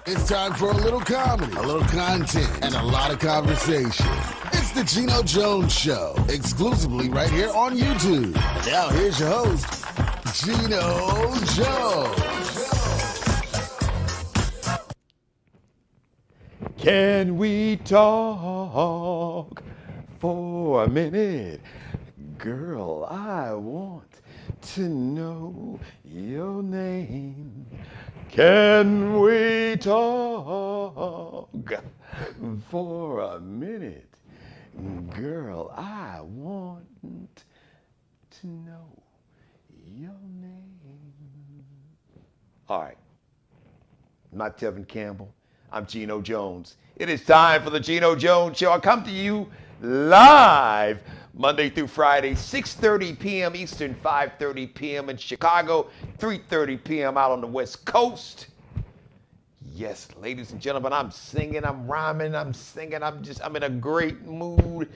It's time for a little comedy, a little content, and a lot of conversation. It's the Geno Jones Show, exclusively right here on YouTube. Now here's your host, Geno Jones. Can we talk for a minute? Girl, I want to know your name. Can we talk for a minute? Girl, I want to know your name. All right. I'm not Tevin Campbell. I'm Geno Jones. It is time for the Geno Jones Show. I come to you live Monday through Friday, 6:30 p.m. Eastern, 5:30 p.m. in Chicago, 3:30 p.m. out on the West Coast. Yes, ladies and gentlemen, I'm singing, I'm rhyming, I'm singing, I'm in a great mood.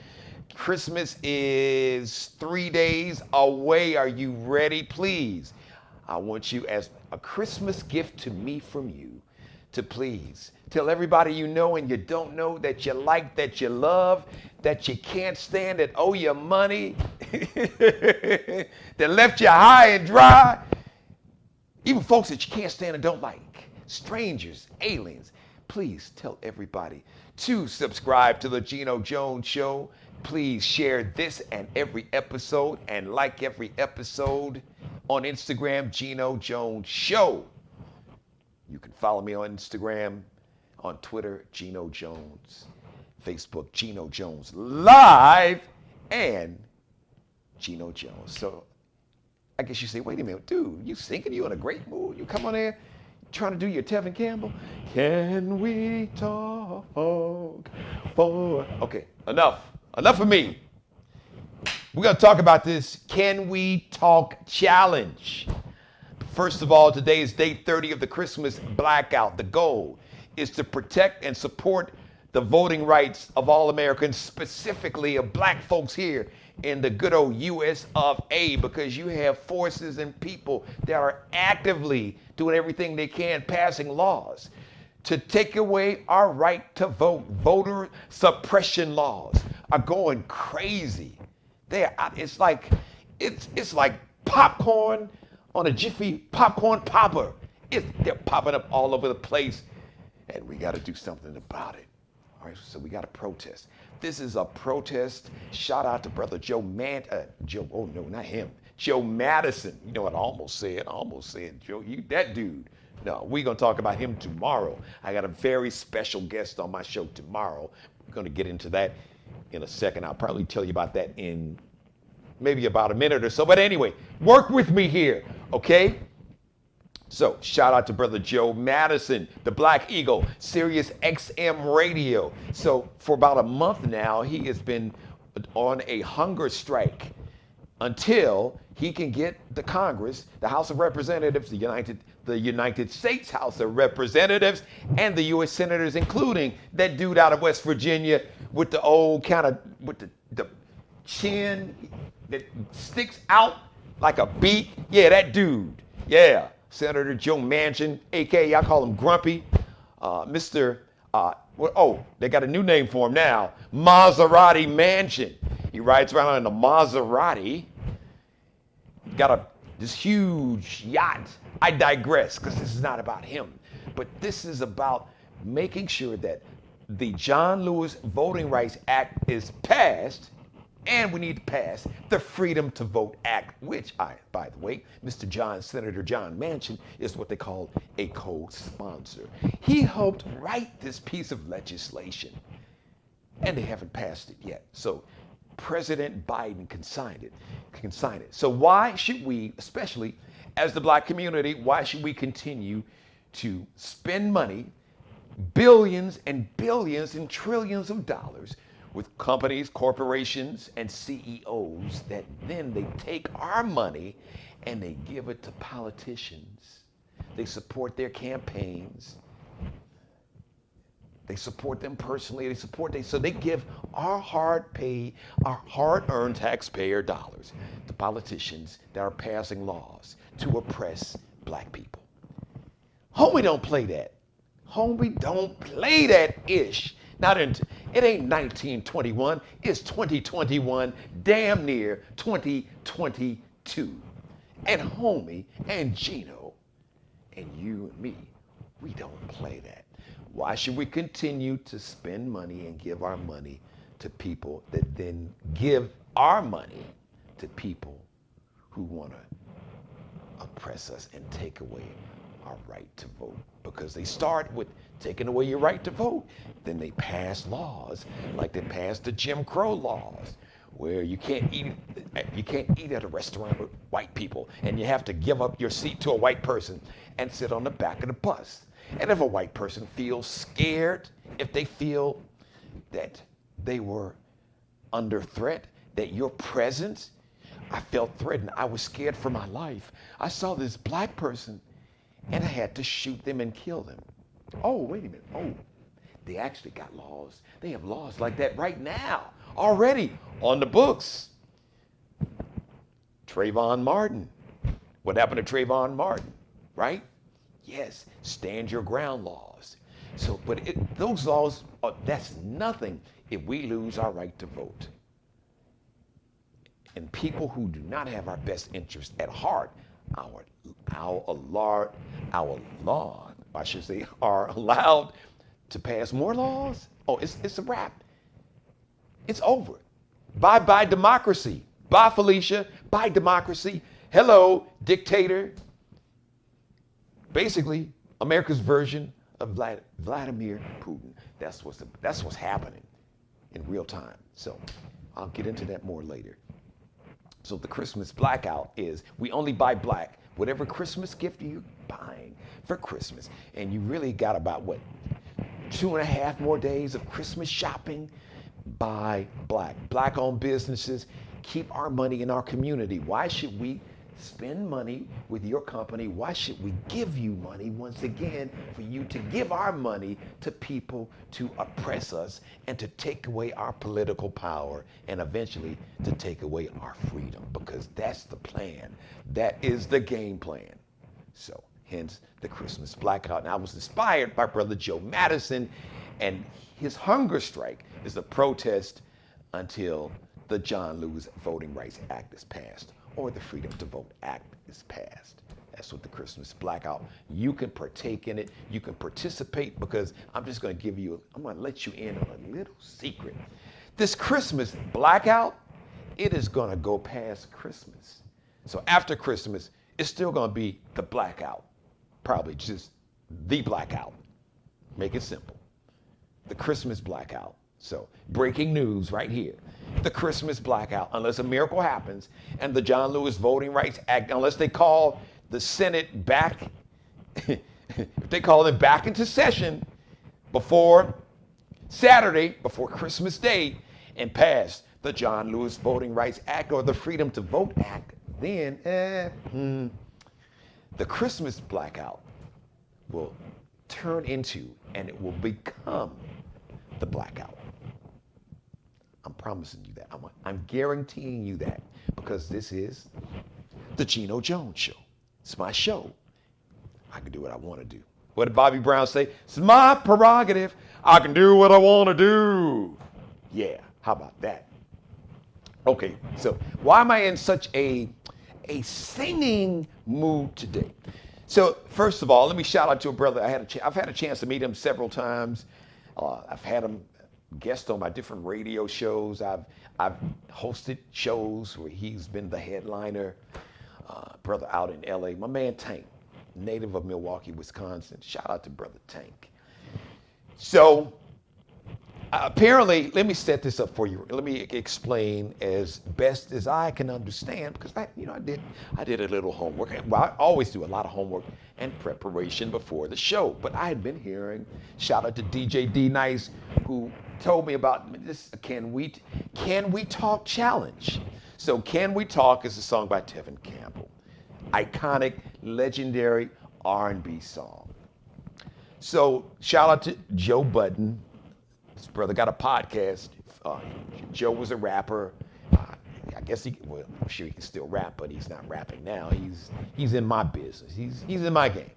Christmas is 3 days away. Are you ready? Please, I want you, as a Christmas gift to me from you, to please tell everybody you know and you don't know, that you like, that you love, that you can't stand, that owe you money, that left you high and dry, even folks that you can't stand and don't like, strangers, aliens. Please tell everybody to subscribe to the Geno Jones Show. Please share this and every episode, and like every episode on Instagram, Geno Jones Show. You can follow me on Instagram, on Twitter, Geno Jones, Facebook, Geno Jones Live, and Geno Jones. So I guess you say, wait a minute, dude, you singing? You in a great mood? You come on there trying to do your Tevin Campbell? Can we talk for... Okay, enough of me. We're going to talk about this Can We Talk Challenge. First of all, today is day 30 of the Christmas Blackout. The goal is to protect and support the voting rights of all Americans, specifically of black folks here in the good old U.S. of A., because you have forces and people that are actively doing everything they can, passing laws to take away our right to vote. Voter suppression laws are going crazy. It's like popcorn on a Jiffy popcorn popper. They're popping up all over the place, and we got to do something about it. All right, so we got to protest. This is a protest. Shout out to brother Joe Madison. You know what I almost said? Joe, you that dude. No, we're going to talk about him tomorrow. I got a very special guest on my show tomorrow. We're going to get into that in a second. I'll probably tell you about that in maybe about a minute or so. But anyway, work with me here, okay? So shout out to brother Joe Madison, the Black Eagle, Sirius XM Radio. So for about a month now, he has been on a hunger strike until he can get the Congress, the House of Representatives, the United States House of Representatives, and the U.S. Senators, including that dude out of West Virginia with the old kind of, with the chin that sticks out like a beak. Yeah, that dude. Yeah, Senator Joe Manchin, a.k.a. I call him Grumpy. They got a new name for him now, Maserati Manchin. He rides around in a Maserati. Got this huge yacht. I digress, because this is not about him. But this is about making sure that the John Lewis Voting Rights Act is passed. And we need to pass the Freedom to Vote Act, which by the way, Senator John Manchin is what they call a co-sponsor. He helped write this piece of legislation, and they haven't passed it yet. So President Biden can sign it. So why should we, especially as the black community, why should we continue to spend money, billions and billions and trillions of dollars, with companies, corporations, and CEOs that then they take our money and they give it to politicians. They support their campaigns. They support them personally. So they give our hard-earned taxpayer dollars to politicians that are passing laws to oppress black people. Homie don't play that. Homie, don't play that ish. It ain't 1921, it's 2021, damn near 2022. And homie and Geno and you and me, we don't play that. Why should we continue to spend money and give our money to people that then give our money to people who want to oppress us and take away our right to vote? Because they start with taking away your right to vote. Then they pass laws, like they passed the Jim Crow laws, where you can't eat at a restaurant with white people, and you have to give up your seat to a white person and sit on the back of the bus. And if a white person feels scared, if they feel that they were under threat, that your presence, I felt threatened. I was scared for my life. I saw this black person and I had to shoot them and kill them. Oh, wait a minute. Oh, they actually got laws. They have laws like that right now, already on the books. Trayvon Martin. What happened to Trayvon Martin, right? Yes, stand your ground laws. So, but those laws, that's nothing if we lose our right to vote. And people who do not have our best interest at heart, our law, I should say, are allowed to pass more laws. Oh, it's a wrap. It's over. Bye democracy. Bye Felicia. Bye democracy. Hello, dictator. Basically, America's version of Vladimir Putin. That's what's happening in real time. So I'll get into that more later. So the Christmas blackout is we only buy black. Whatever Christmas gift you're buying for Christmas, and you really got about 2.5 more days of Christmas shopping, buy black. Black-owned businesses, keep our money in our community. Why should we spend money with your company? Why should we give you money once again for you to give our money to people to oppress us and to take away our political power and eventually to take away our freedom? Because that's the plan. That is the game plan. So hence the Christmas blackout. And I was inspired by Brother Joe Madison, and his hunger strike is a protest until the John Lewis Voting Rights Act is passed, or the Freedom to Vote Act is passed. That's what the Christmas blackout. You can partake in it. You can participate, because I'm going to let you in on a little secret. This Christmas blackout, it is going to go past Christmas. So after Christmas, it's still going to be the blackout. Probably just the blackout. Make it simple. The Christmas blackout. So breaking news right here. The Christmas blackout, unless a miracle happens and the John Lewis Voting Rights Act, unless they call the Senate back, if they call it back into session before Saturday, before Christmas Day, and pass the John Lewis Voting Rights Act or the Freedom to Vote Act, then the Christmas blackout will turn into, and it will become, the blackout. I'm promising you that. I'm guaranteeing you that, because this is the Geno Jones Show. It's my show. I can do what I want to do. What did Bobby Brown say? It's my prerogative. I can do what I want to do. Yeah, how about that? Okay, so why am I in such a singing mood today? So first of all, let me shout out to a brother. I've had a chance to meet him several times. I've had him guest on my different radio shows. I've hosted shows where he's been the headliner. Brother out in LA, my man Tank, native of Milwaukee, Wisconsin. Shout out to Brother Tank. So apparently, let me set this up for you. Let me explain as best as I can understand, because I did a little homework. Well, I always do a lot of homework and preparation before the show. But I had been hearing, shout out to DJ D Nice, who told me about this Can We Talk challenge. So Can We Talk is a song by Tevin Campbell. Iconic, legendary R&B song. So shout out to Joe Budden. His brother got a podcast. Joe was a rapper. I guess I'm sure he can still rap, but he's not rapping now. He's in my business. He's in my game.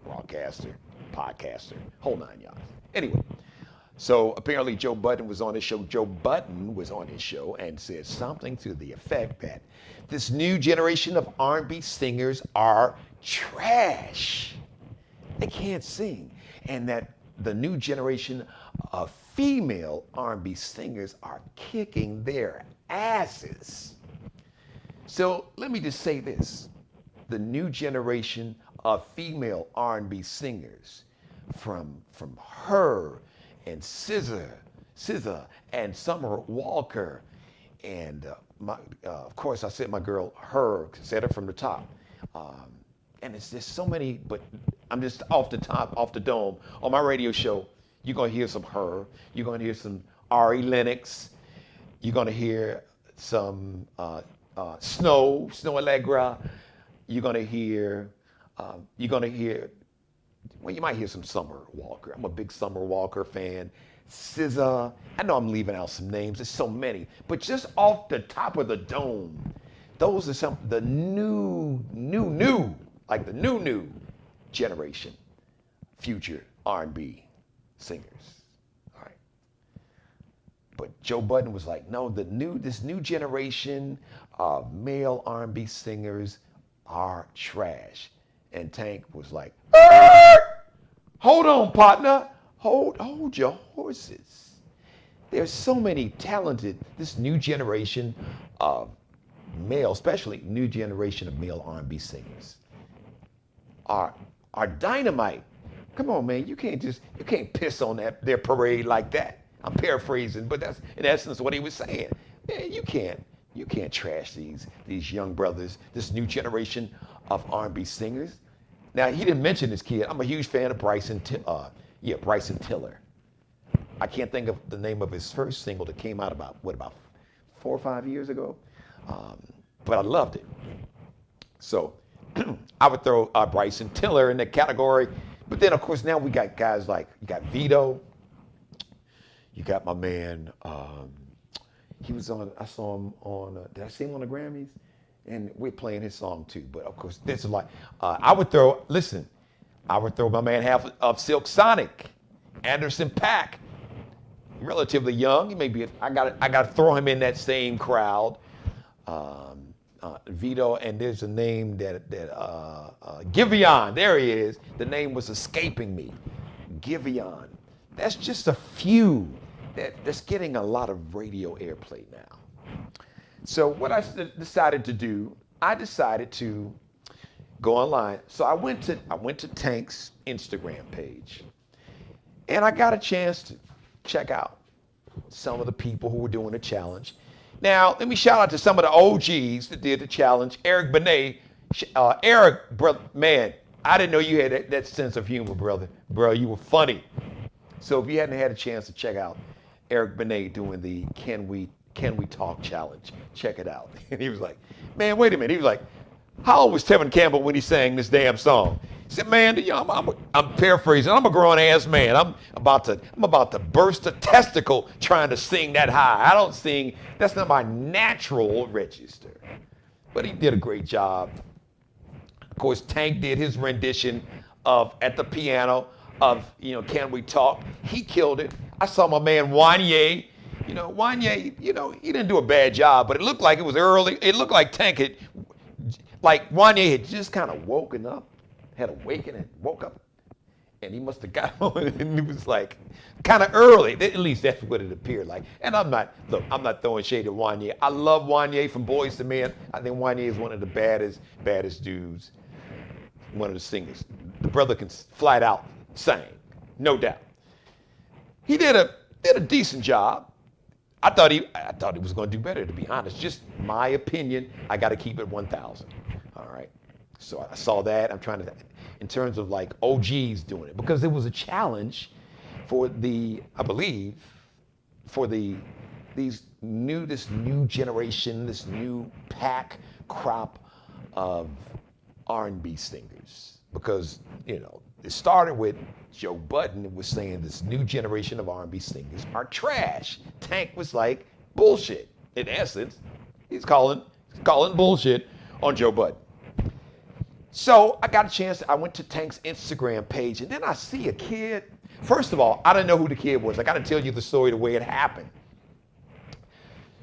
Broadcaster, podcaster, whole nine yards. Anyway, so apparently Joe Budden was on his show. Joe Budden was on his show and said something to the effect that this new generation of R&B singers are trash. They can't sing. And that the new generation of female R&B singers are kicking their asses. So let me just say this. The new generation of female R&B singers from her and SZA and Summer Walker and of course I said my girl her, said it from the top. And it's just so many, but I'm just off the top, off the dome. On my radio show, you're gonna hear some her, you're gonna hear some Ari Lennox, you're gonna hear some Snow Allegra, you're gonna hear, well, you might hear some Summer Walker. I'm a big Summer Walker fan. SZA, I know I'm leaving out some names, there's so many, but just off the top of the dome, those are some, the new generation, future R&B singers, all right? But Joe Budden was like, no, this new generation of male R&B singers are trash. And Tank was like, hold on, partner. Hold your horses. There's so many talented, this new generation of male, especially new generation of male R&B singers are dynamite. Come on, man, you can't piss on their parade like that. I'm paraphrasing, but that's in essence what he was saying. Man, you can't trash these young brothers, this new generation of R&B singers. Now, he didn't mention this kid. I'm a huge fan of Bryson Tiller. I can't think of the name of his first single that came out about 4 or 5 years ago. But I loved it. So I would throw Bryson Tiller in the category. But then, of course, now we got guys like, you got Vito. You got my man, he was on, I saw him on, did I see him on the Grammys? And we're playing his song too. But of course, there's a lot. I would throw my man half of Silk Sonic, Anderson .Paak, relatively young. He may be, I got to throw him in that same crowd. Vito, and there's a name that Giveon, there he is. The name was escaping me. Giveon. That's just a few that's getting a lot of radio airplay now. So what I decided to do, I decided to go online. So I went to Tank's Instagram page, and I got a chance to check out some of the people who were doing the challenge. Now, let me shout out to some of the OGs that did the challenge. Eric Benet. Eric, brother, man, I didn't know you had that sense of humor, brother. Bro, you were funny. So if you hadn't had a chance to check out Eric Benet doing the Can We Talk challenge, check it out. And he was like, man, wait a minute. He was like, how old was Tevin Campbell when he sang this damn song? He said, man, I'm paraphrasing. I'm a grown-ass man. I'm about to burst a testicle trying to sing that high. I don't sing. That's not my natural register. But he did a great job. Of course, Tank did his rendition of at the piano of Can We Talk. He killed it. I saw my man Wanye. Wanye, he didn't do a bad job, but it looked like it was early. It looked like Tank had, like Wanye had just kind of woken up, had awakened and woke up, and he must have got on and it was like kind of early. At least that's what it appeared like. And I'm not throwing shade at Wanye. I love Wanye from Boyz II Men. I think Wanye is one of the baddest dudes, one of the singers. The brother can flat out sing, no doubt. He did a decent job. I thought he was going to do better, to be honest. Just my opinion. I got to keep it 1,000. All right. So I saw that. I'm trying to, in terms of like OGs doing it, because it was a challenge for this new generation, this new pack crop of R&B singers. Because it started with Joe Budden was saying this new generation of R&B singers are trash. Tank was like, bullshit. In essence, he's calling bullshit on Joe Budden. So I got a chance. I went to Tank's Instagram page, and then I see a kid. First of all, I didn't know who the kid was. I got to tell you the story the way it happened.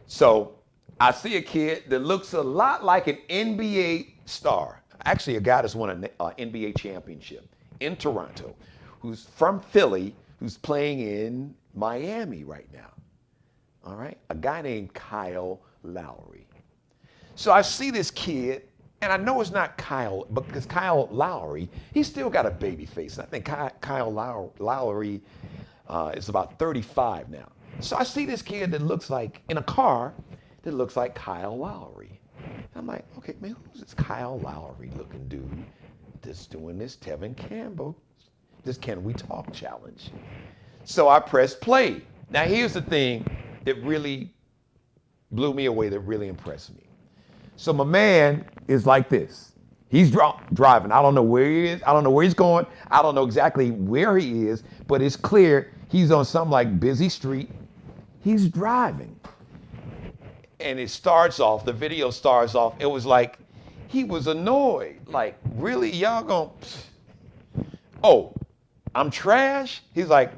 So I see a kid that looks a lot like an NBA star. Actually, a guy that's won an NBA championship in Toronto, who's from Philly, who's playing in Miami right now. All right? A guy named Kyle Lowry. So I see this kid, and I know it's not Kyle, because Kyle Lowry, he's still got a baby face. I think Kyle Lowry is about 35 now. So I see this kid that looks like, in a car, that looks like Kyle Lowry. I'm like, okay, man, who's this Kyle Lowry looking dude that's doing this Tevin Campbell, this Can We Talk challenge? So I pressed play. Now here's the thing that really blew me away, that really impressed me. So my man is like this. He's driving. I don't know where he is. I don't know where he's going. I don't know exactly where he is, but it's clear he's on some like busy street. He's driving. And it starts off, the video starts off, it was like, he was annoyed. Like, really, y'all gonna, oh, I'm trash? He's like,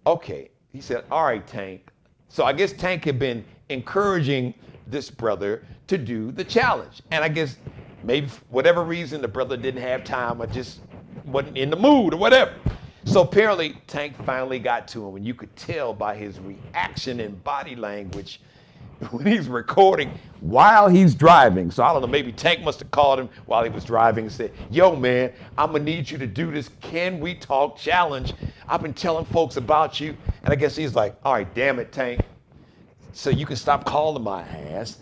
okay. He said, all right, Tank. So I guess Tank had been encouraging this brother to do the challenge. And I guess maybe for whatever reason, the brother didn't have time or just wasn't in the mood or whatever. So apparently Tank finally got to him, and you could tell by his reaction and body language when he's recording while he's driving. So I don't know, maybe Tank must have called him while he was driving and said, yo man, I'm gonna need you to do this Can We Talk challenge. I've been telling folks about you. And I guess he's like, all right, damn it, Tank. So you can stop calling my ass.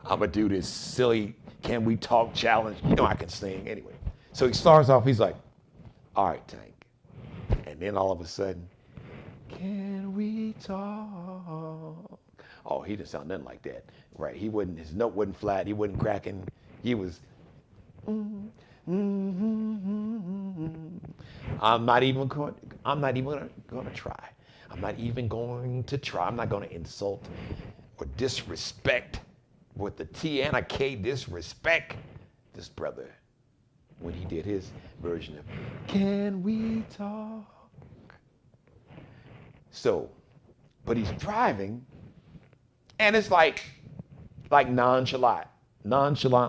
I'm gonna do this silly Can We Talk challenge. You know I can sing anyway. So he starts off, he's like, all right, Tank. And then all of a sudden, can we talk? Oh, he didn't sound nothing like that, right? He wouldn't, his note wasn't flat, he wasn't cracking. He was, I'm not even going to try. I'm not even going to try. I'm not going to insult or disrespect with the T and a K, disrespect this brother when he did his version of Can We Talk? So, but he's driving, and it's like nonchalant,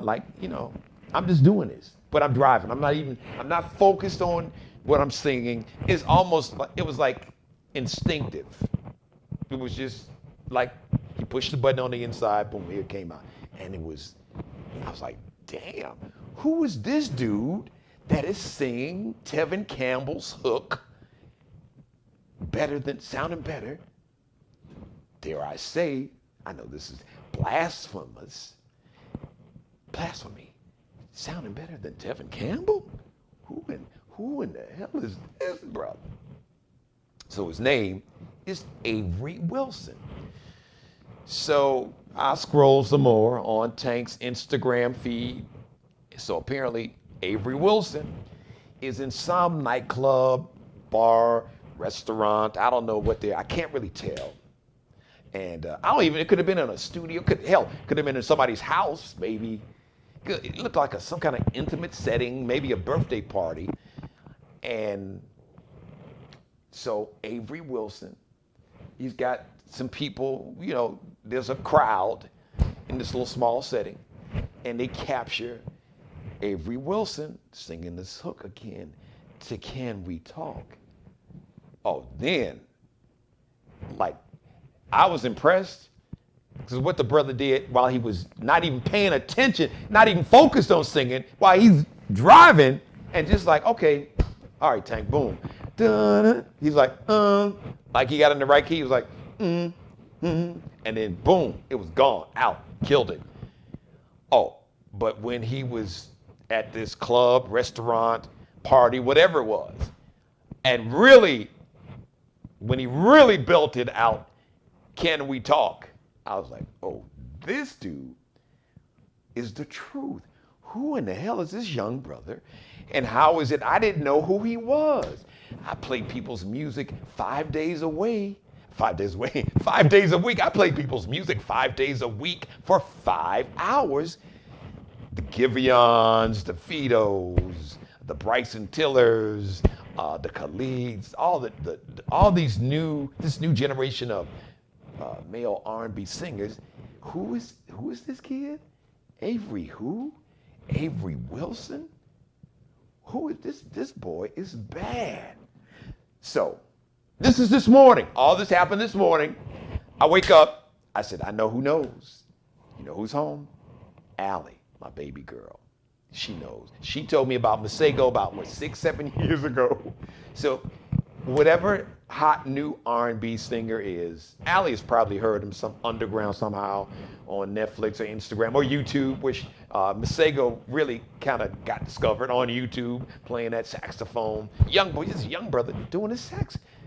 like, you know, I'm just doing this, but I'm driving. I'm not focused on what I'm singing. It's almost like, it was like instinctive. It was just like, he pushed the button on the inside, boom, here it came out. And I was like, damn, who is this dude that is singing Tevin Campbell's hook sounding better, dare I say, I know this is blasphemy, sounding better than Tevin Campbell? Who in the hell is this brother? So his name is Avery Wilson. So I scroll some more on Tank's Instagram feed. So apparently Avery Wilson is in some nightclub, bar, restaurant. I don't know what I can't really tell. And it could have been in a studio, could have been in somebody's house, maybe. It looked like some kind of intimate setting, maybe a birthday party. And so Avery Wilson, he's got some people, you know, there's a crowd in this little small setting, and they capture Avery Wilson singing this hook again to Can We Talk? Oh, then, like, I was impressed because what the brother did while he was not even paying attention, not even focused on singing, while he's driving, and just like, okay, all right, Tank, boom. Dun-dun. He's like he got in the right key. He was like, and then boom, it was gone, out, killed it. Oh, but when he was at this club, restaurant, party, whatever it was, and really, when he really belted out, Can We Talk? I was like, oh, this dude is the truth. Who in the hell is this young brother? And how is it I didn't know who he was? I played people's music 5 days a week. 5 days a week. 5 days a week. I played people's music 5 days a week for 5 hours. the Giveons, the Fidos, the Bryson Tillers, the Khalids, all this new generation of male R&B singers. Who is this kid? Avery who? Avery Wilson? Who is this? This boy is bad. So, this is this morning. All this happened this morning. I wake up. I said, I know who knows. You know who's home? Allie, my baby girl. She knows. She told me about Masego about, 6-7 years ago. So, whatever hot new R&B singer is, Allie has probably heard him some underground somehow on Netflix or Instagram or YouTube, which Masego really kind of got discovered on YouTube, playing that saxophone. Young boy, this young brother doing his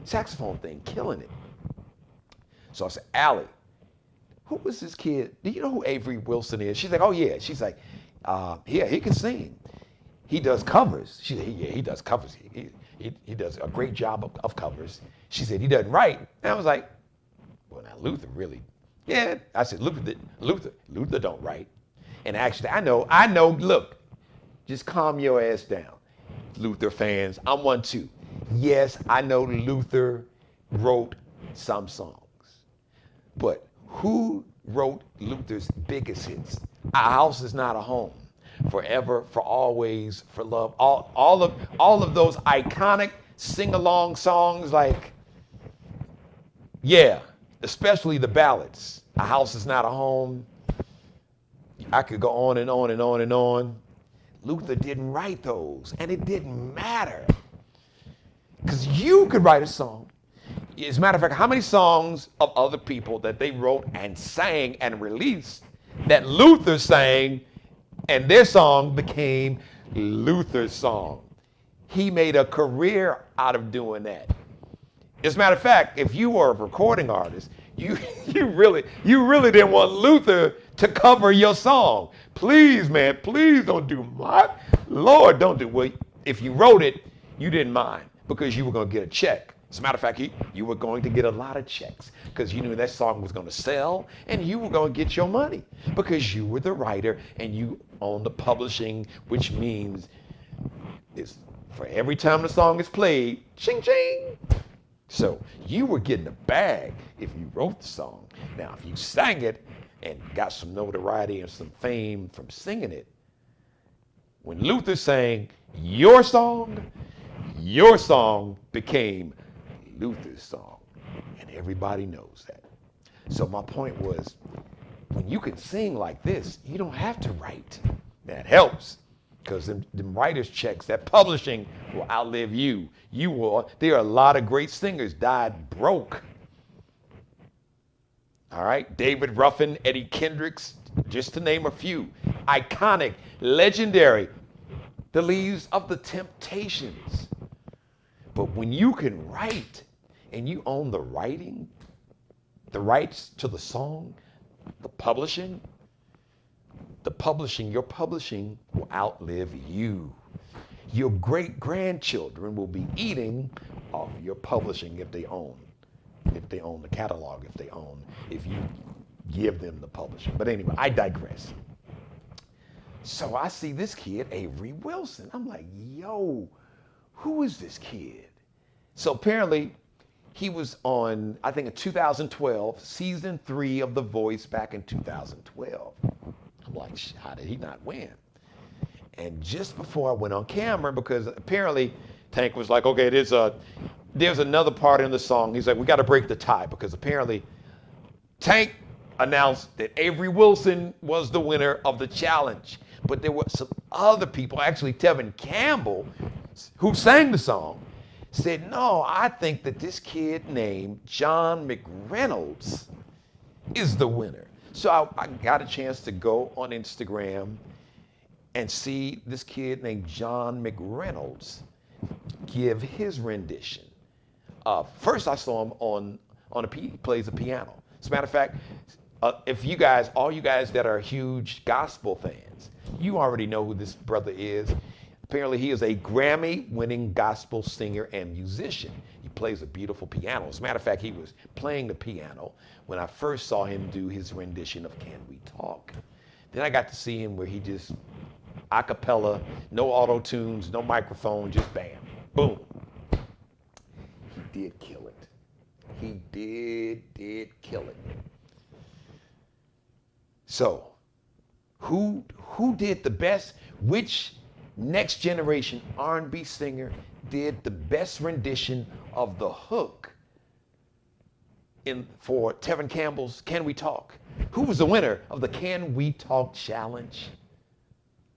saxophone thing, killing it. So I said, Allie, who was this kid? Do you know who Avery Wilson is? She's like, oh yeah. She's like, yeah, he can sing. He does covers. She said, yeah, he does covers. He does a great job of covers. She said, he doesn't write. And I was like, well, now Luther really. Yeah, I said, Luther don't write. And actually, I know, look, just calm your ass down. Luther fans, I'm one too. Yes, I know Luther wrote some songs. But who wrote Luther's biggest hits? Our House Is Not a Home, Forever, For Always, For Love, all of those iconic sing-along songs, like, yeah, especially the ballads. A House Is Not a Home. I could go on and on and on and on. Luther didn't write those, and it didn't matter. Because you could write a song. As a matter of fact, how many songs of other people that they wrote and sang and released that Luther sang, and their song became Luther's song? He made a career out of doing that. As a matter of fact, if you were a recording artist, you really didn't want Luther to cover your song. Please, man, please don't do what? Lord, don't do what. If you wrote it, you didn't mind because you were going to get a check. As a matter of fact, you were going to get a lot of checks because you knew that song was going to sell and you were going to get your money because you were the writer and you owned the publishing, which means it's for every time the song is played, ching ching. So you were getting a bag if you wrote the song. Now, if you sang it and got some notoriety and some fame from singing it, when Luther sang your song became Luther's song, and everybody knows that. So my point was, when you can sing like this, you don't have to write. That helps, because them writer's checks, that publishing will outlive you. There are a lot of great singers died broke. All right, David Ruffin, Eddie Kendricks, just to name a few. Iconic, legendary, the Leaves of the Temptations. But when you can write and you own the writing, the rights to the song, your publishing will outlive you. Your great-grandchildren will be eating off your publishing if they own the catalog, if you give them the publishing. But anyway, I digress. So I see this kid, Avery Wilson. I'm like, yo, who is this kid? So apparently he was on, I think in 2012, season 3 of The Voice back in 2012. I'm like, how did he not win? And just before I went on camera, because apparently Tank was like, okay, there's another part in the song. He's like, we got to break the tie, because apparently Tank announced that Avery Wilson was the winner of the challenge. But there were some other people, actually Tevin Campbell, who sang the song, said, no, I think that this kid named John McReynolds is the winner. So I got a chance to go on Instagram and see this kid named John McReynolds give his rendition. First I saw him he plays the piano. As a matter of fact, all you guys that are huge gospel fans, you already know who this brother is. Apparently he is a Grammy-winning gospel singer and musician. He plays a beautiful piano. As a matter of fact, he was playing the piano when I first saw him do his rendition of Can We Talk. Then I got to see him where he just a cappella, no auto tunes, no microphone, just bam, boom. He did kill it. He did kill it. So, who did the best? Which next generation R&B singer did the best rendition of the hook for Tevin Campbell's Can We Talk? Who was the winner of the Can We Talk challenge?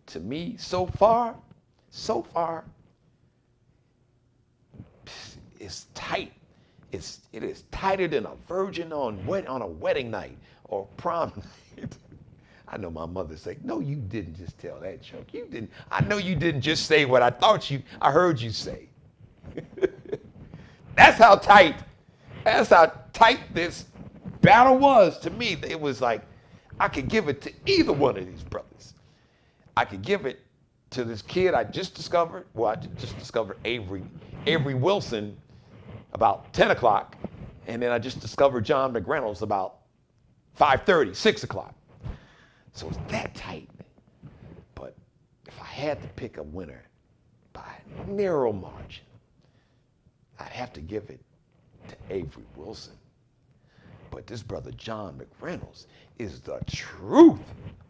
To me, so far, it's tight. It is tighter than a virgin on a wedding night or prom night. I know my mother say, no, you didn't just tell that joke. You didn't. I know you didn't just say what I heard you say. That's how tight this battle was to me. It was like, I could give it to either one of these brothers. I could give it to this kid I just discovered. Well, I just discovered Avery Wilson about 10 o'clock. And then I just discovered John McReynolds about 5:30, 6 o'clock. So it's that tight. But if I had to pick a winner by a narrow margin, I'd have to give it to Avery Wilson. But this brother John McReynolds is the truth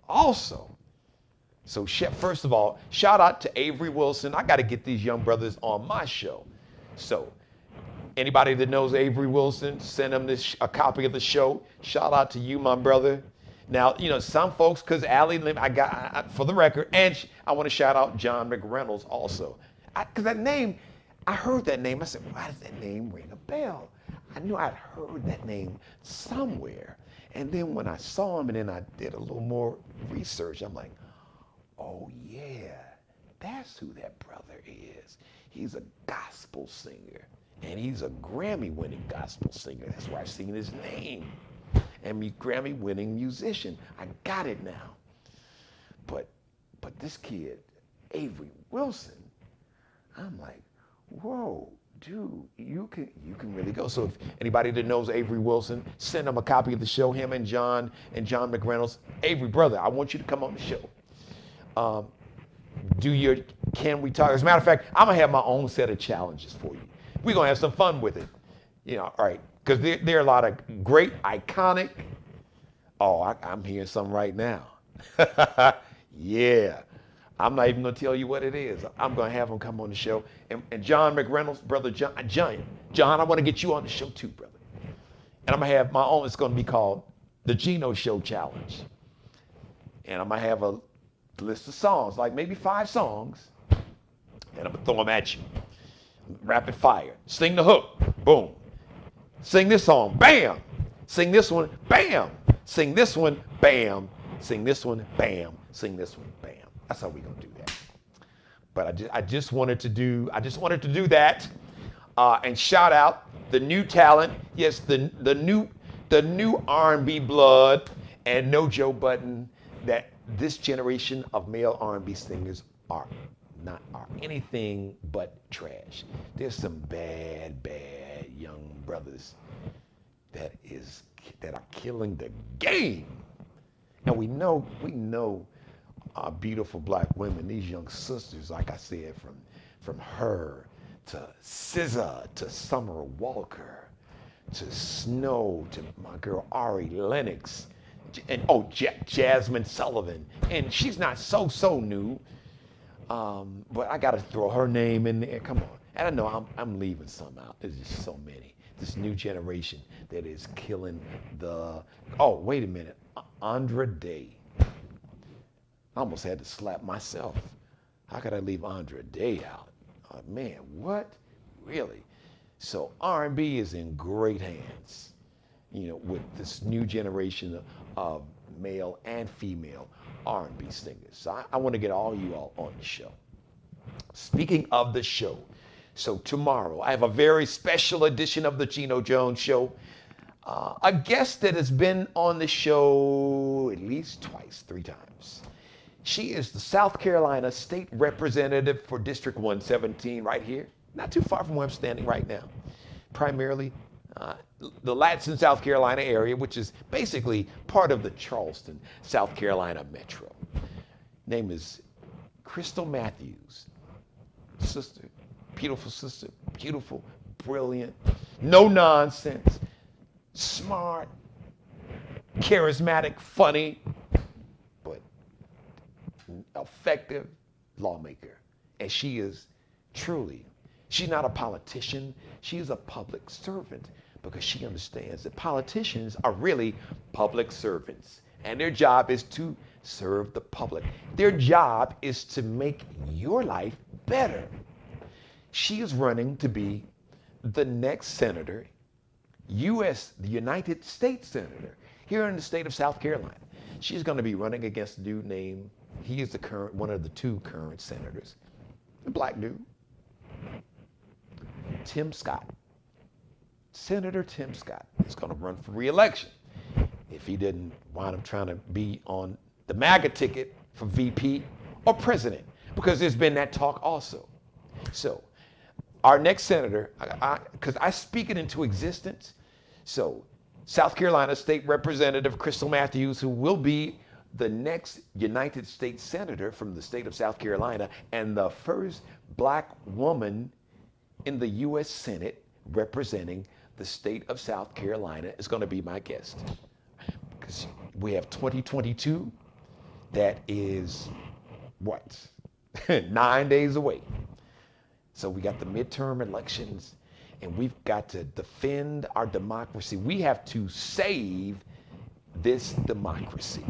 also. So first of all, shout out to Avery Wilson. I got to get these young brothers on my show. So anybody that knows Avery Wilson, send them a copy of the show. Shout out to you, my brother. Now, some folks, because Allie, for the record, and I want to shout out John McReynolds also. Because that name, I heard that name. I said, why does that name ring a bell? I knew I'd heard that name somewhere. And then when I saw him and then I did a little more research, I'm like, oh yeah, that's who that brother is. He's a gospel singer. And he's a Grammy-winning gospel singer. That's why I've seen his name. And Grammy-winning musician. I got it now. But this kid, Avery Wilson, I'm like, whoa, dude, you can really go. So if anybody that knows Avery Wilson, send him a copy of the show, him and John McReynolds. Avery, brother, I want you to come on the show. Do your Can We Talk? As a matter of fact, I'm going to have my own set of challenges for you. We're going to have some fun with it. All right. Because there are a lot of great, iconic. Oh, I'm hearing something right now. Yeah. I'm not even going to tell you what it is. I'm going to have him come on the show. And John McReynolds, brother John, I want to get you on the show too, brother. And I'm going to have my own. It's going to be called the Geno Show Challenge. And I'm going to have a list of songs, like maybe 5 songs. And I'm going to throw them at you. Rapid fire. Sing the hook. Boom. Sing this song, bam. Sing this one, bam. Sing this one, bam. Sing this one, bam. Sing this one, bam. That's how we're gonna do that. But I just wanted to do that, and shout out the new talent. Yes, the new R&B blood, and no Joe Budden. That this generation of male R&B singers are anything but trash. There's some bad young brothers that are killing the game. And we know our beautiful black women, these young sisters, like I said, from her to SZA to Summer Walker to Snow to my girl Ari Lennox and Jasmine Sullivan. And she's not so new. But I got to throw her name in there. Come on. And I know I'm leaving some out. There's just so many. This new generation that is killing oh, wait a minute. Andra Day. I almost had to slap myself. How could I leave Andra Day out? Oh, man, what? Really? So R&B is in great hands, with this new generation of male and female R&B singers. So I want to get all you all on the show. Speaking of the show, so tomorrow I have a very special edition of the Geno Jones Show. A guest that has been on the show at least twice, 3 times. She is the South Carolina State Representative for District 117 right here, not too far from where I'm standing right now. Primarily the Latson, South Carolina area, which is basically part of the Charleston, South Carolina metro. Name is Crystal Matthews, sister, beautiful, brilliant, no nonsense, smart, charismatic, funny, but effective lawmaker. And she is truly, she's not a politician, she is a public servant, because she understands that politicians are really public servants, and their job is to serve the public. Their job is to make your life better. She is running to be the next senator, the United States Senator, here in the state of South Carolina. She's going to be running against a dude named, he is one of the two current senators, a black dude, Tim Scott. Senator Tim Scott is going to run for re-election if he didn't wind up trying to be on the MAGA ticket for VP or president, because there's been that talk also. So our next senator, because I speak it into existence, so South Carolina State Representative Crystal Matthews, who will be the next United States Senator from the state of South Carolina and the first black woman in the U.S. Senate representing the state of South Carolina, is going to be my guest. Because we have 2022, that is what? 9 days away. So we got the midterm elections, and we've got to defend our democracy. We have to save this democracy.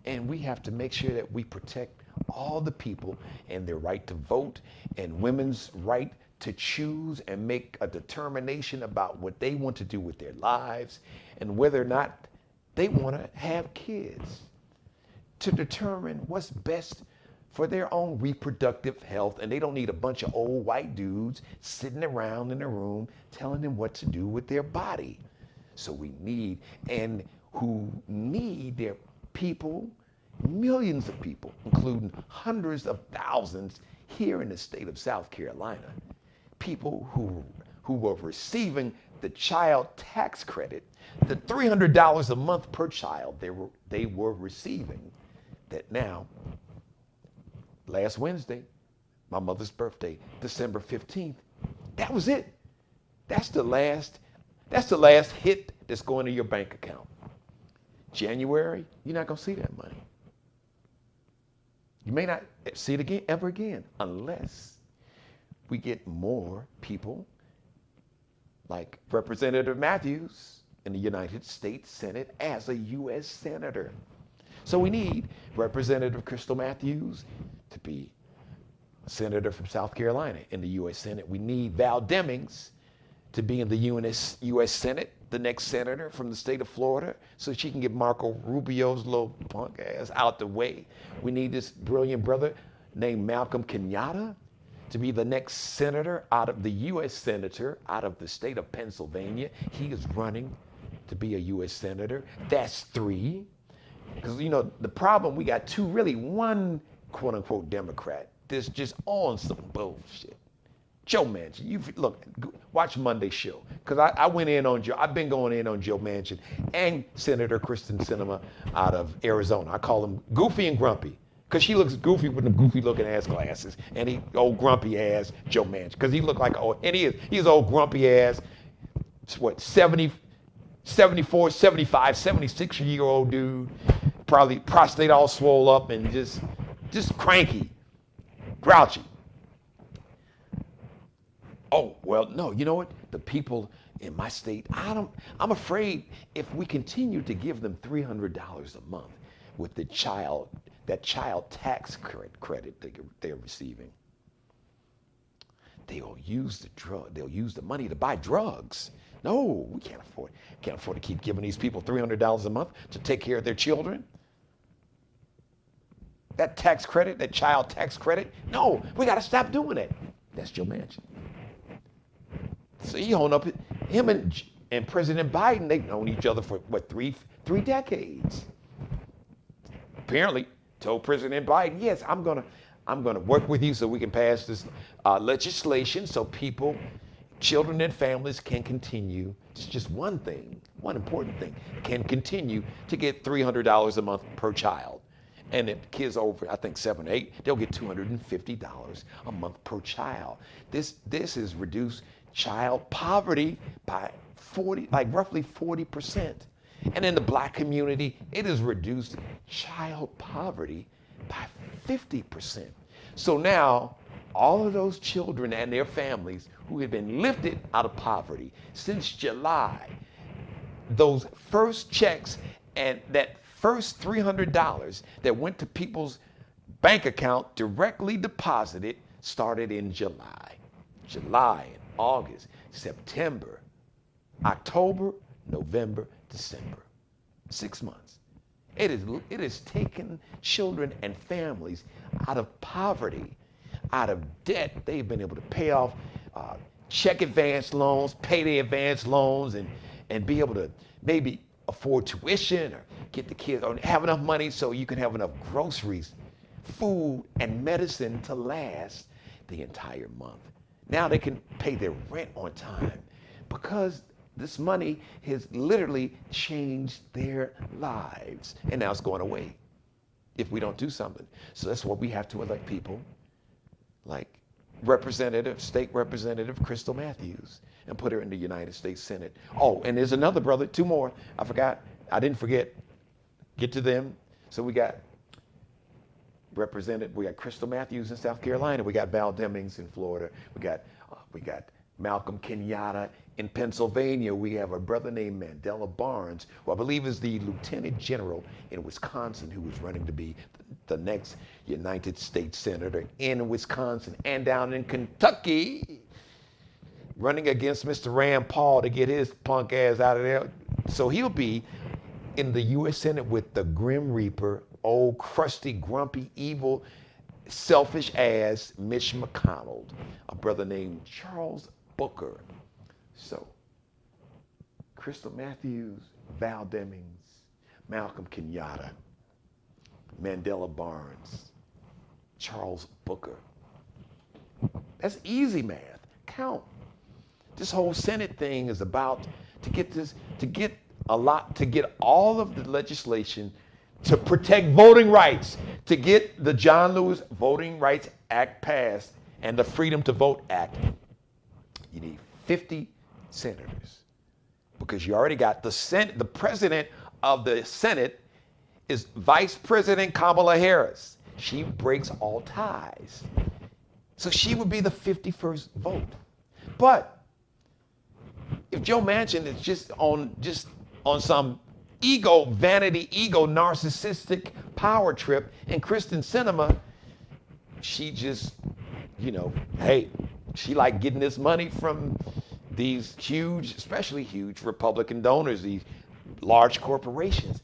And we have to make sure that we protect all the people and their right to vote and women's right to choose and make a determination about what they want to do with their lives and whether or not they want to have kids, to determine what's best for their own reproductive health. And they don't need a bunch of old white dudes sitting around in a room telling them what to do with their body. So we need, and who need their people, millions of people, including hundreds of thousands here in the state of South Carolina, people who were receiving the child tax credit, the $300 a month per child they were receiving, that now, last Wednesday, my mother's birthday, December 15th, that was it. That's the last hit that's going to your bank account. January, you're not going to see that money. You may not see it again, ever again, unless we get more people like Representative Matthews in the United States Senate as a U.S. Senator. So we need Representative Crystal Matthews to be a senator from South Carolina in the U.S. Senate. We need Val Demings to be in the U.S. Senate, the next senator from the state of Florida, so she can get Marco Rubio's little punk ass out the way. We need this brilliant brother named Malcolm Kenyatta to be the next senator out of the U.S. senator out of the state of Pennsylvania. He is running to be a U.S. senator. That's 3. Because, you know, the problem, we got one quote unquote Democrat that's just on some bullshit. Joe Manchin, look, watch Monday's show. Because I went in on Joe, I've been going in on Joe Manchin and Senator Kristen Sinema out of Arizona. I call him Goofy and Grumpy. Because she looks goofy with them goofy looking ass glasses. And he old grumpy ass Joe Manchin. Because he looked like, he's old grumpy ass, 74, 75, 76-year-old dude. Probably prostate all swole up and just cranky, grouchy. Oh, well, no, you know what? The people in my state, I'm afraid if we continue to give them $300 a month with that child tax credit they're receiving, they'll use the money to buy drugs. No, we can't afford to keep giving these people $300 a month to take care of their children. That tax credit, that child tax credit, no, we got to stop doing it. That's Joe Manchin. So he honed up, him and President Biden, they've known each other for three decades. Apparently told President Biden, yes, I'm gonna work with you so we can pass this legislation so people, children and families can continue, it's just one thing, one important thing, can continue to get $300 a month per child. And if kids over, I think 7 or 8, they'll get $250 a month per child. This has reduced child poverty by roughly 40%. And in the Black community, it has reduced child poverty by 50%. So now, all of those children and their families who have been lifted out of poverty since July, those first checks and that first $300 that went to people's bank account directly deposited started in July. July and August, September, October, November, December. 6 months. It has taken children and families out of poverty, out of debt. They've been able to pay off check advance loans, payday advance loans, and be able to maybe afford tuition or get the kids, or have enough money so you can have enough groceries, food, and medicine to last the entire month. Now they can pay their rent on time because this money has literally changed their lives. And now it's going away if we don't do something. So that's why we have to elect people like State Representative Crystal Matthews and put her in the United States Senate. Oh, and there's another brother, 2 more. I didn't forget. Get to them. So we got Crystal Matthews in South Carolina. We got Val Demings in Florida. We got Malcolm Kenyatta in Pennsylvania. We have a brother named Mandela Barnes, who I believe is the Lieutenant General in Wisconsin, who is running to be the next United States Senator in Wisconsin, and down in Kentucky, running against Mr. Rand Paul to get his punk ass out of there. So he'll be in the U.S. Senate with the Grim Reaper, old crusty, grumpy, evil, selfish ass Mitch McConnell, a brother named Charles Booker. So, Crystal Matthews, Val Demings, Malcolm Kenyatta, Mandela Barnes, Charles Booker. That's easy math. Count. This whole Senate thing is about to get all of the legislation to protect voting rights, to get the John Lewis Voting Rights Act passed and the Freedom to Vote Act. You need 50 senators, because you already got the Senate. The president of the Senate is Vice President Kamala Harris. She breaks all ties. So she would be the 51st vote. But if Joe Manchin is just on some vanity, narcissistic power trip, and Kristen Sinema, she just, hey, she like getting this money from these especially huge Republican donors, these large corporations.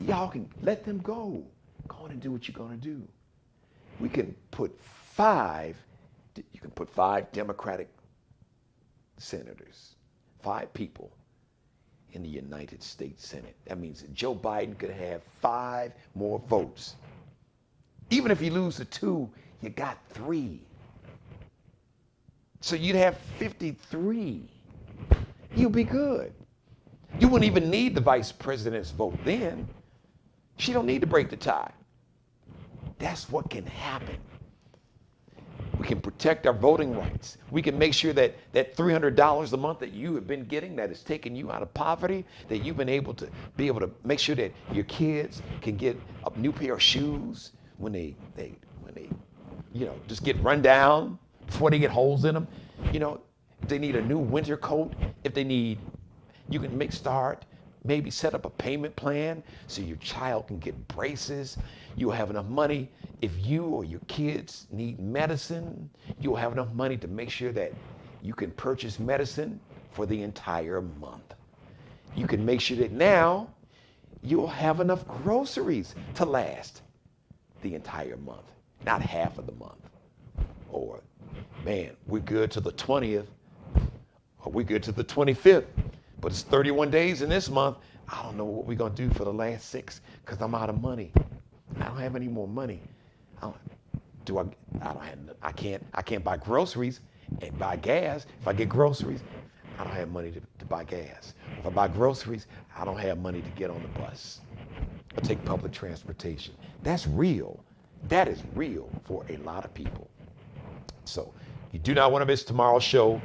Y'all can let them go. Go on and do what you're gonna do. You can put 5 Democratic senators, 5 people in the United States Senate. That means that Joe Biden could have 5 more votes. Even if you lose the 2, you got 3. So you'd have 53. You'll be good. You wouldn't even need the vice president's vote then. She don't need to break the tie. That's what can happen. We can protect our voting rights. We can make sure that that $300 a month that you have been getting, that has taken you out of poverty, that you've been able to make sure that your kids can get a new pair of shoes when they just get run down before they get holes in them. If they need a new winter coat, you can maybe set up a payment plan so your child can get braces. You'll have enough money. If you or your kids need medicine, you'll have enough money to make sure that you can purchase medicine for the entire month. You can make sure that now you'll have enough groceries to last the entire month, not half of the month. Or, man, we're good to the 20th, or we're good to the 25th, but it's 31 days in this month. I don't know what we're gonna do for the last 6 because I'm out of money. I don't have any more money. I can't buy groceries and buy gas. If I get groceries, I don't have money to buy gas. If I buy groceries, I don't have money to get on the bus. or take public transportation. That's real. That is real for a lot of people. So you do not want to miss tomorrow's show.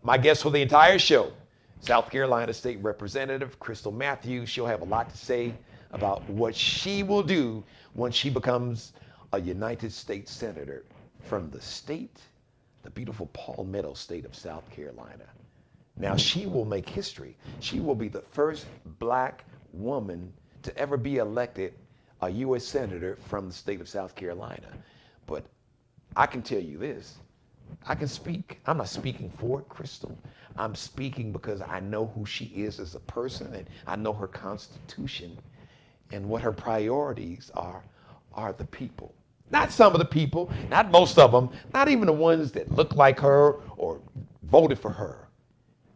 My guest for the entire show, South Carolina State Representative Crystal Matthews. She'll have a lot to say about what she will do once she becomes a United States Senator from the beautiful Palmetto State of South Carolina. Now, she will make history. She will be the first black woman to ever be elected a U.S. Senator from the state of South Carolina. But I can tell you this, I can speak. I'm not speaking for Crystal. I'm speaking because I know who she is as a person, and I know her constitution, and what her priorities are the people. Not some of the people, not most of them, not even the ones that look like her or voted for her.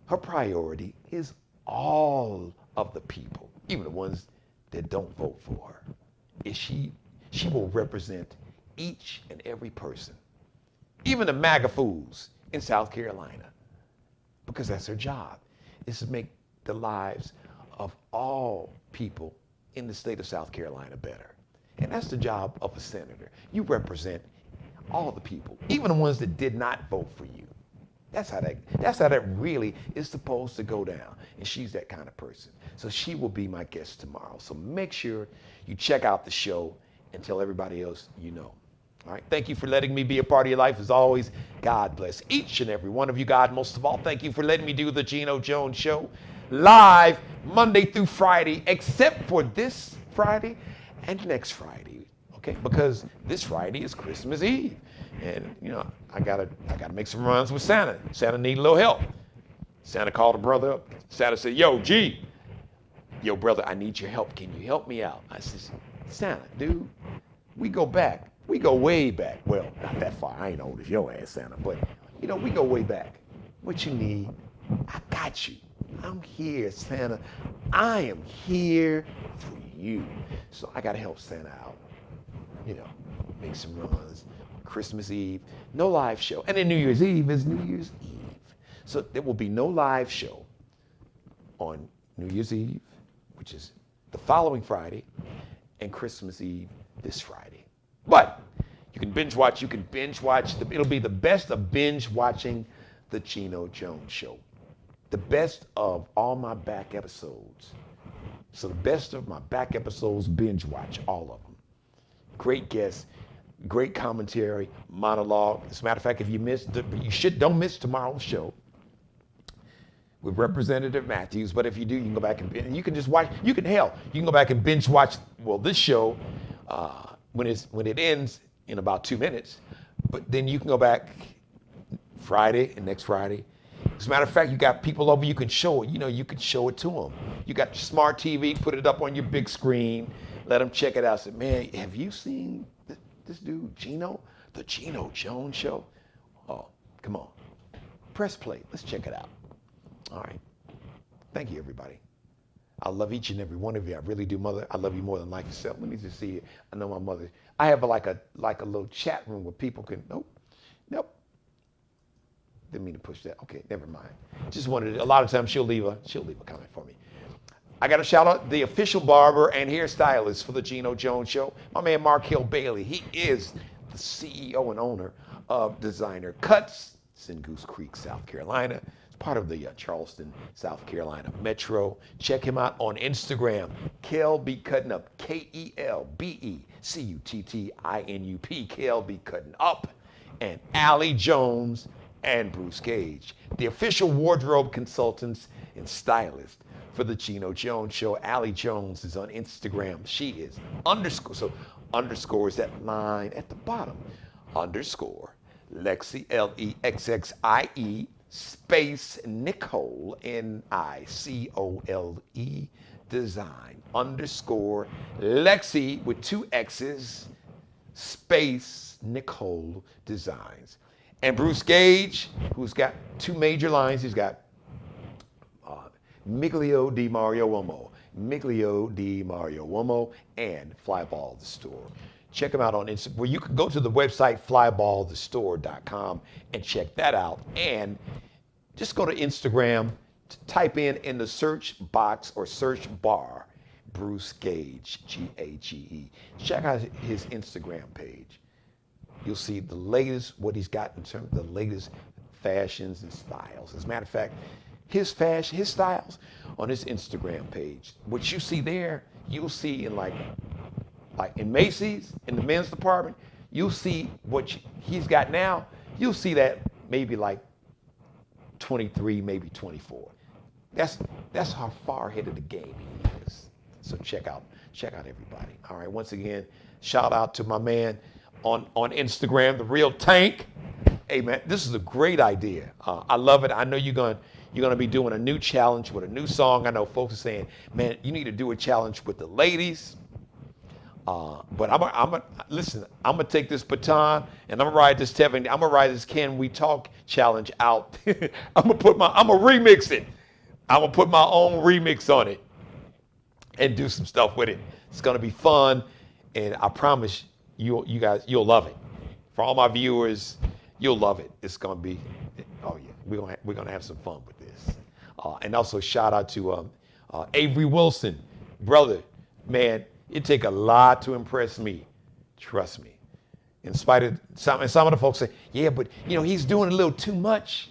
Her priority is all of the people, even the ones that don't vote for her. She will represent each and every person, even the MAGA fools in South Carolina, because that's her job, is to make the lives of all people in the state of South Carolina better. And that's the job of a senator. You represent all the people, even the ones that did not vote for you. That's how that really is supposed to go down. And she's that kind of person. So she will be my guest tomorrow. So make sure you check out the show and tell everybody else you know. All right. Thank you for letting me be a part of your life. As always, God bless each and every one of you. God, most of all, thank you for letting me do the Geno Jones Show live Monday through Friday, except for this Friday and next Friday. Okay. Because this Friday is Christmas Eve. And, you know, I gotta make some runs with Santa. Santa need a little help. Santa called a brother up. Santa said, yo, brother, I need your help. Can you help me out? I said, Santa, dude, we go back. We go way back. Well, not that far. I ain't old as your ass, Santa. But, you know, we go way back. What you need, I got you. I'm here, Santa. I am here for you. So I got to help Santa out. You know, make some runs. Christmas Eve, no live show. And then New Year's Eve is New Year's Eve. So there will be no live show on New Year's Eve, which is the following Friday, and Christmas Eve this Friday. But you can binge watch. It'll be the best of binge watching the Geno Jones Show. The best of all my back episodes. So the best of my back episodes, binge watch all of them. Great guests. Great commentary, monologue. As a matter of fact, if you don't miss tomorrow's show with Representative Matthews. But if you do, you can go back and you can just watch. You can go back and binge watch. Well, this show when it ends in about 2 minutes. But then you can go back Friday and next Friday. As a matter of fact, you got people over. You can show it. You know, you can show it to them. You got your smart TV. Put it up on your big screen. Let them check it out. Say, man, have you seen this dude, Geno, the Geno Jones Show? Oh, come on. Press play. Let's check it out. All right. Thank you, everybody. I love each and every one of you. I really do, Mother. I love you more than life itself. Let me just see you. I know my mother. I have like a little chat room where people can, nope. Didn't mean to push that. Okay, never mind. Just wanted, a lot of times she'll leave a comment for me. I got to shout out the official barber and hairstylist for the Geno Jones Show, my man Mark Hill Bailey. He is the CEO and owner of Designer Cuts. It's in Goose Creek, South Carolina. It's part of the Charleston, South Carolina Metro. Check him out on Instagram. Kel Be Cutting Up, KELBECUTTINUP, Kel Be Cutting Up, and Allie Jones and Bruce Gage, the official wardrobe consultants and stylists for the Geno Jones Show. Allie Jones is on Instagram. She is _, so underscore is that line at the bottom, _ Lexi, LEXXIE, space Nicole, NICOLE, design, _ Lexi with 2 X's, space Nicole Designs. And Bruce Gage, who's got 2 major lines. He's got Miglio di Mario Uomo, and Flyball the Store. Check them out on Instagram. Well, you can go to the website flyballthestore.com and check that out. And just go to Instagram, type in the search box or search bar, Bruce Gage, Gage. Check out his Instagram page. You'll see the latest, what he's got in terms of the latest fashions and styles. As a matter of fact, his styles on his Instagram page, what you see there, you'll see in like in Macy's, in the men's department, you'll see what he's got now. You'll see that maybe like 23, maybe 24. That's how far ahead of the game he is. So check out everybody. All right, once again, shout out to my man on Instagram, The Real Tank. Hey man, this is a great idea. I love it. I know you're gonna be doing a new challenge with a new song. I know folks are saying, man, you need to do a challenge with the ladies. But I'm gonna take this baton and I'm gonna ride this Can We Talk challenge out. I'm gonna remix it. I'm gonna put my own remix on it and do some stuff with it. It's gonna be fun, and I promise you guys, you'll love it. For all my viewers, you'll love it. It's gonna be, oh yeah, we're gonna have some fun with this. And also shout out to Avery Wilson, brother, man. It take a lot to impress me, trust me. In spite of some of the folks say, yeah, but he's doing a little too much.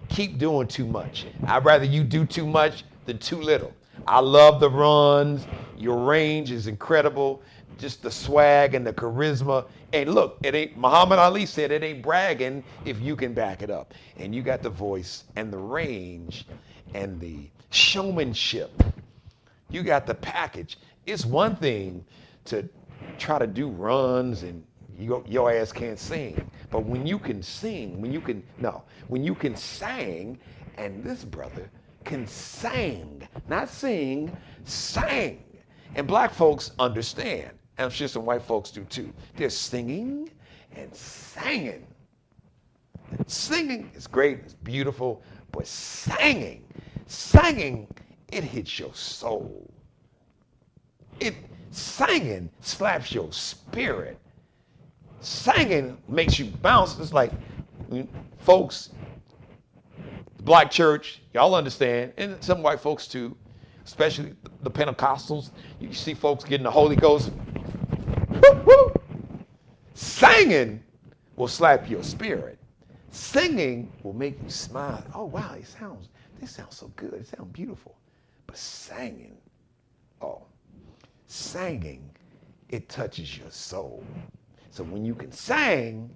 Keep doing too much. I'd rather you do too much than too little. I love the runs. Your range is incredible. Just the swag and the charisma. And look, Muhammad Ali said it ain't bragging if you can back it up. And you got the voice and the range and the showmanship. You got the package. It's one thing to try to do runs and your ass can't sing. But when you can sing, when you can sing, and this brother can sing, not sing, sang. And black folks understand. And I'm sure some white folks do too. They're singing and singing. Singing is great, it's beautiful, but singing, it hits your soul. Singing slaps your spirit. Singing makes you bounce. It's like, folks, the black church, y'all understand, and some white folks too, especially the Pentecostals. You see folks getting the Holy Ghost. Woo, woo. Singing will slap your spirit. Singing will make you smile. Oh wow, this sounds so good. It sounds beautiful. But singing, it touches your soul. So when you can sing,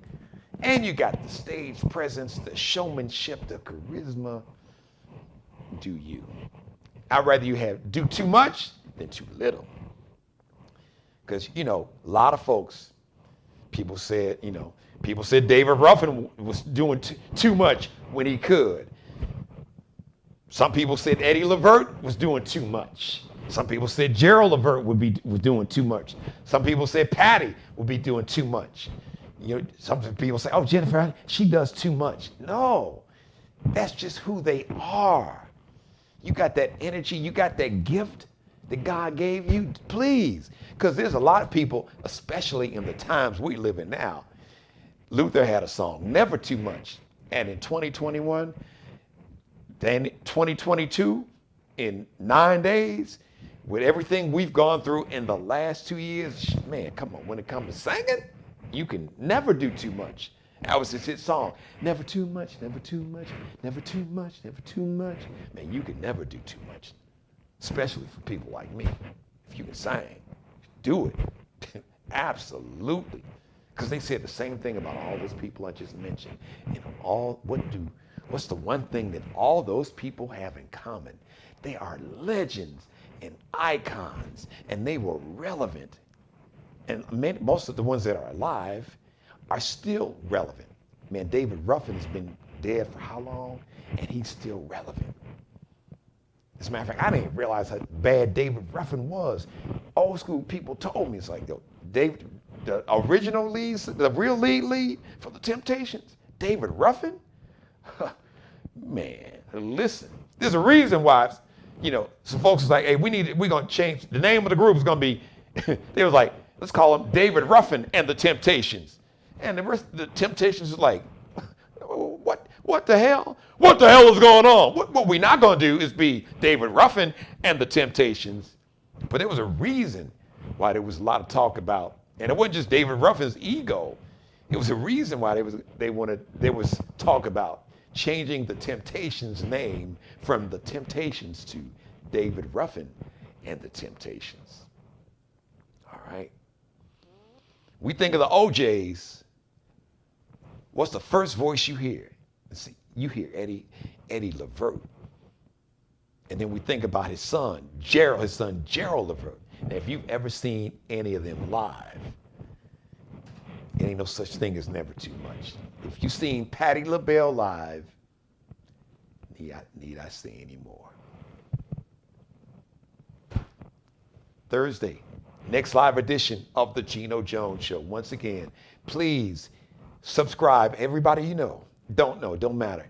and you got the stage presence, the showmanship, the charisma, do you. I'd rather you do too much than too little. Because, a lot of folks, people said David Ruffin was doing too much when he could. Some people said Eddie Levert was doing too much. Some people said Gerald Levert was doing too much. Some people said Patty would be doing too much. Some people say, oh, Jennifer, she does too much. No, that's just who they are. You got that energy, you got that gift that God gave you, please. Because there's a lot of people, especially in the times we live in now. Luther had a song, Never Too Much. And in 2021, then 2022, in 9 days, with everything we've gone through in the last 2 years, man, come on, when it comes to singing, you can never do too much. That was his hit song. Never too much, never too much, never too much, never too much. Man, you can never do too much, especially for people like me. If you can sing, do it. Absolutely. Because they said the same thing about all those people I just mentioned. What's the one thing that all those people have in common? They are legends and icons, and they were relevant. And most of the ones that are alive are still relevant. Man, David Ruffin has been dead for how long? And he's still relevant. As a matter of fact, I didn't realize how bad David Ruffin was. Old school people told me, it's like, David, the original lead, the real lead for the Temptations, David Ruffin? Man, listen, there's a reason why, some folks was like, hey, we're gonna change, the name of the group is gonna be, they was like, let's call them David Ruffin and the Temptations. And the rest of the Temptations is like, what the hell? What the hell is going on? What we're not gonna do is be David Ruffin and the Temptations. But there was a reason why there was a lot of talk about, and it wasn't just David Ruffin's ego. It was a reason why there was talk about changing the Temptations' name from the Temptations to David Ruffin and the Temptations. All right. We think of the OJs. What's the first voice you hear? See, you hear Eddie Levert. And then we think about his son Gerald Levert. Now, if you've ever seen any of them live, it ain't no such thing as never too much. If you've seen Patti LaBelle live, need I say any more? Thursday, next live edition of the Geno Jones Show. Once again, please subscribe. Everybody you know, don't matter.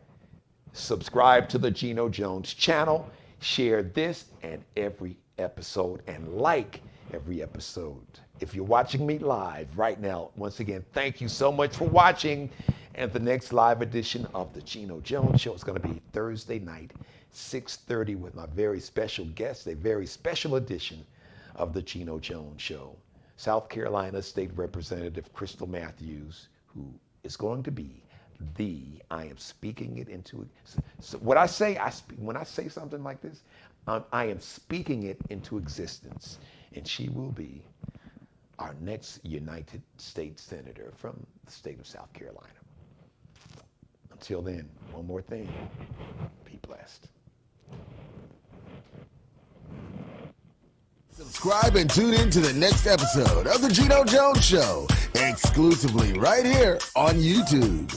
Subscribe to the Geno Jones channel. Share this and every episode and like every episode. If you're watching me live right now, once again, thank you so much for watching. And the next live edition of the Geno Jones Show is going to be Thursday night, 6:30, with my very special guest, a very special edition of the Geno Jones Show. South Carolina State Representative Crystal Matthews, who is going to be I am speaking it into, so what I say, when I say something like this, I am speaking it into existence. And she will be our next United States Senator from the state of South Carolina. Until then, one more thing, be blessed. Subscribe and tune in to the next episode of the Geno Jones Show, exclusively right here on YouTube.